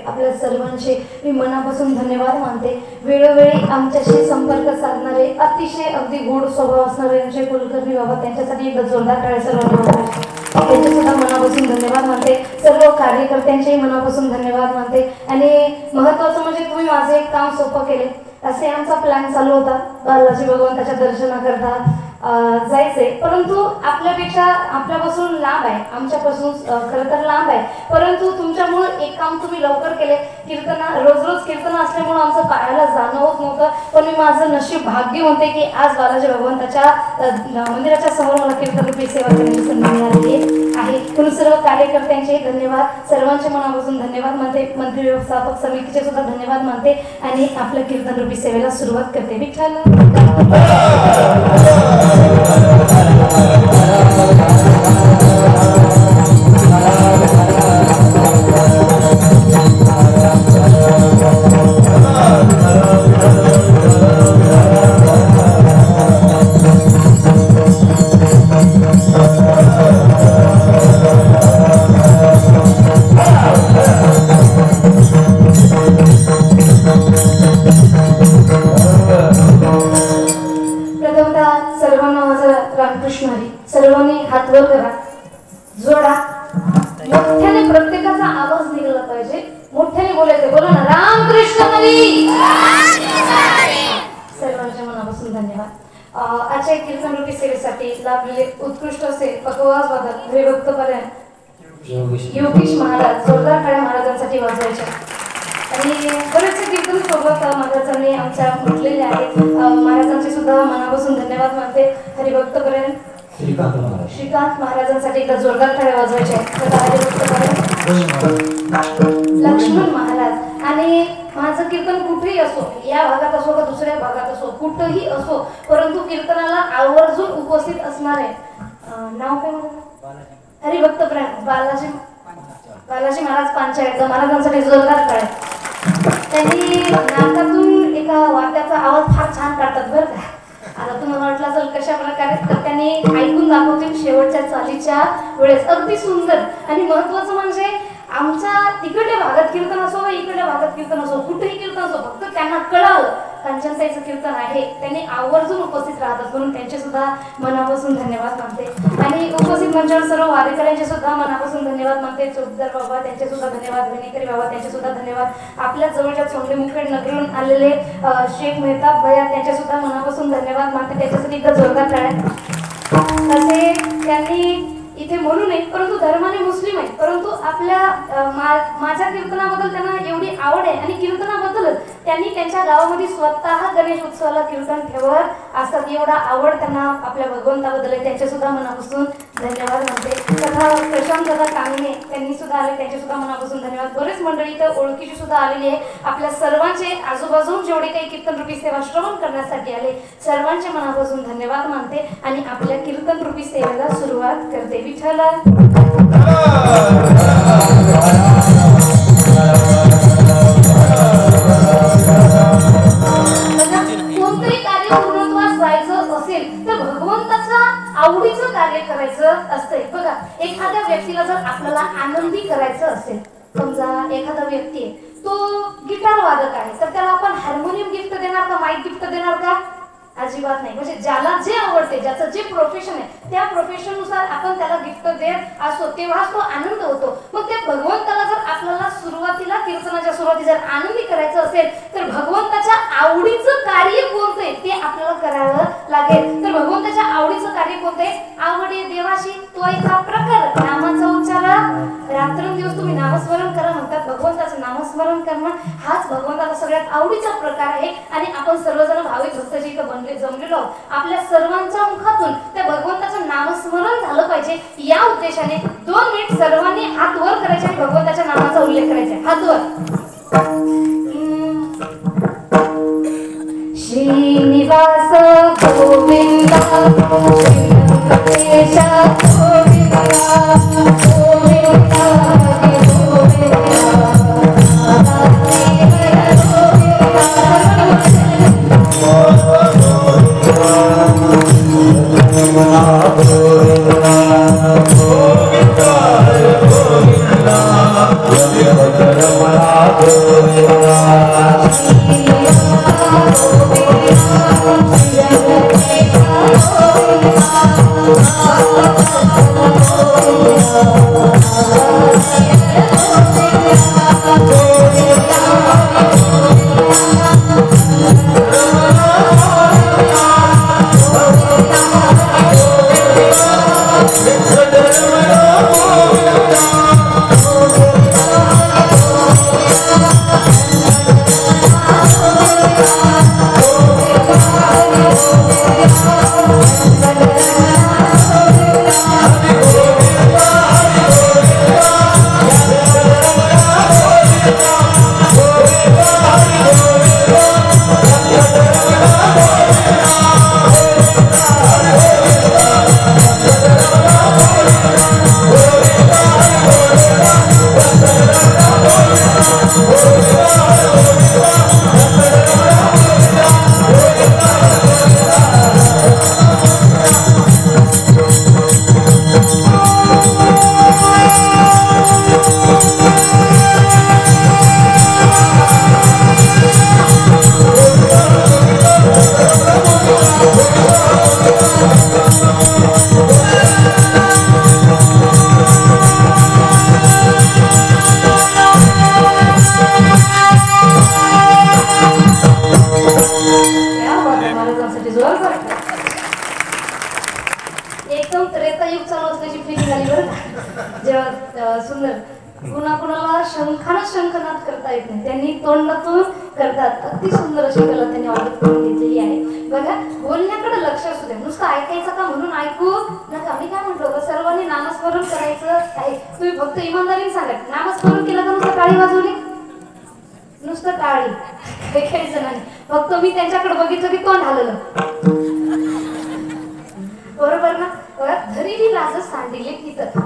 आपल्या सर्वांचे मी मनापासून धन्यवाद मानते. वेळोवेळी आमच्याशी संपर्क साधणारे अतिशय अगदी गोड स्वभाव असणारे आमचे कुलकर्णी बाबा, त्यांच्यासाठी एक जोरदार टाळ्या सर्वांना त्यांचे सुद्धा मनापासून धन्यवाद मानते. सर्व कार्यकर्त्यांचेही मनापासून धन्यवाद मानते. आणि महत्त्वाचं म्हणजे तुम्ही माझे एक काम सोपं केले. असे आमचा प्लॅन चालू होता बालाजी भगवंताच्या दर्शनाकरता जायचे, परंतु आपल्यापेक्षा आपल्यापासून लांब आहे, आमच्यापासून खरं तर लांब आहे, परंतु तुमच्यामुळे एक काम तुम्ही लवकर केले. रोज रोज कीर्तन असल्यामुळे आमचं पायाला जाणं होत नव्हतं, पण मी माझं नशीब भाग्य म्हणते की आज बालाजी भगवंताच्या मंदिराच्या समोर मला कीर्तनरूपी सेवा करण्याची संधी मिळालेली आहे. म्हणून सर्व कार्यकर्त्यांचे धन्यवाद, सर्वांचे मनापासून धन्यवाद मानते. मंत्री व्यवस्थापक समितीचे सुद्धा धन्यवाद मानते आणि आपल्या कीर्तनरूपी सेवेला सुरुवात करते. विठ्ठल सर्वांनी हात वर करा, जोडा, मोठ्याने प्रत्येकाचा आवाज निघाला पाहिजे, मोठ्याने बोलायचं. बोला ना, रामकृष्ण हरी. सर्वांच्या मनापासून धन्यवाद. आजच्या कीर्तनरूपी सेवेसाठी लाभलेले उत्कृष्ट असे पकवाज वादक हरिभक्तपर्यंत योगेश महाराज, जोरदार टाळ्या महाराजांसाठी वाजवायच्या. आणि बरेचसे कीर्तन सोबत महाराजांनी आमच्या म्हटलेले आहेत. महाराजांचे सुद्धा मनापासून धन्यवाद मानते. हरिभक्तपर्यंत श्रीकांत महाराजांसाठी एकदा जोरदार टाळ्या वाजवायच्या. लक्ष्मण महाराज. आणि माझं कीर्तन कुठेही असो, या भागात असो का दुसऱ्या भागात असो, कुठेही असो, परंतु कीर्तनाला आवर्जून उपस्थित असणारे नाव काय म्हणतात, हरिभक्त बालाजी महाराज पांचाळ महाराजांसाठी जोरदार टाळ्या. त्यांनी नाकातून एका वाद्याचा आवाज फार छान काढतात बरं का. आता तुम्हाला वाटलं असेल कशा प्रकारे, तर त्यांनी ऐकून दाखवतील शेवटच्या चालीच्या वेळेस. अगदी सुंदर. आणि महत्वाचं म्हणजे आमच्या तिकडल्या भागात कीर्तन असो वा इकडल्या भागात कीर्तन असो, कुठेही कीर्तन असो, फक्त त्यांना कळावं कांचनताईचं कीर्तन आहे, त्यांनी आवर्जून उपस्थित राहतात. म्हणून त्यांचे सुद्धा मनापासून धन्यवाद मानते. आणि उपस्थित मंचावर सर्व वारकऱ्यांचे सुद्धा मनापासून धन्यवाद मानते. चोपदार बाबा त्यांचे सुद्धा धन्यवाद, विनेकरी बाबा त्यांचे सुद्धा धन्यवाद. आपल्या जवळच्या चोंडे मुखेड नगरीहून आलेले शेख मेहताब भैया त्यांचे सुद्धा मनापासून धन्यवाद मानते. त्याच्यासाठी एकदा जोरदार टाळ्या. असे त्यांनी इथे म्हणू नये, परंतु धर्माने मुस्लिम आहे, परंतु आपल्या माझ्या कीर्तनाबद्दल त्यांना एवढी आवड आहे आणि कीर्तनाबद्दलच त्यांनी त्यांच्या गावामध्ये स्वतः गणेश उत्सवाला कीर्तन ठेवत असतात. एवढा आवड त्यांना आपल्या भगवंताबद्दल आहे. त्यांचे सुद्धा मनापासून धन्यवाद म्हणते. तथा प्रशांत दादा कांगणे त्यांनी सुद्धा आले, त्यांचे सुद्धा मनापासून धन्यवाद. बरेच मंडळी तर ओळखीची सुद्धा आलेली आहे. आपल्या सर्वांचे आजूबाजून जेवढे काही कीर्तन रूपी सेवा श्रवण करण्यासाठी आले सर्वांचे मनापासून धन्यवाद मानते आणि आपल्या कीर्तन रूपी सेवेला सुरुवात करते. विठ्ठल कोणतंही कार्य पूर्णत्वास जायचं असेल तर भगवंताच्या आवडीचं कार्य करायचं असतंय. बघा, एखाद्या व्यक्तीला जर आपल्याला आनंदी करायचं असेल, समजा एखादा व्यक्ती आहे तो गिटार वादक आहे, तर त्याला आपण हार्मोनियम गिफ्ट देणार का, माईक गिफ्ट देणार का? अजिबात नाही. म्हणजे ज्याला जे आवडते, ज्याचं जे प्रोफेशन आहे त्या प्रोफेशननुसार आपण त्याला गिफ्ट देत असतो, तेव्हा तो आनंद होतो. मग त्या भगवंताला जर आपल्याला सुरुवातीला कीर्तनाच्या सुरुवाती जर आनंदी करायचं असेल तर भगवंताच्या आवडीचं कार्य कोणतं आहे ते आपल्याला करावं लागेल. तर भगवंताच्या आवडीचं कार्य कोणतं आहे? आवडे देवाशी तो एका प्रकार नामाचा उच्चार रात्रंदिवस तुम्ही नामस्मरण करा म्हणतात. भगवंताचं नामस्मरण करणं हाच भगवंताचा सगळ्यात आवडीचा प्रकार आहे. आणि आपण सर्वजण भाविक भक्त जे इथं जमलेलो आपल्या सर्वांच्या मुखातून त्या भगवंताचं नामस्मरण झालं पाहिजे. या उद्देशाने 2 मिनिट सर्वांनी हात वर करायचे आणि भगवंताच्या नामाचा उल्लेख करायचा. हात वर. श्रीनिवास गोविंदा श्रीनिवास गोविंदा गोविंदा एकदम त्रेतायुग चालू असल्याची फीलिंग आली बरं. जेव्हा सुंदर कुणाकुणाला शंखनाद करता येत नाही, त्यांनी तोंडातून करतात. अगदी सुंदर अशी कला त्यांनी अवगत करून घेतलेली आहे. बघा, बोलण्याकडे लक्ष असू द्या, नुसतं ऐकायचं का म्हणून ऐकू नका. मी काय म्हटलं, सर्वांनी नामस्मरण करायचं आहे. तुम्ही फक्त इमानदारीने सांगा, नामस्मरण केलं का नुसतं टाळी वाजवली? नुसतं टाळी. काही जणांनी फक्त मी त्यांच्याकडे बघितलं की तोंड हललं. बरोबर ना? धरीली लाज सांडिले तिथं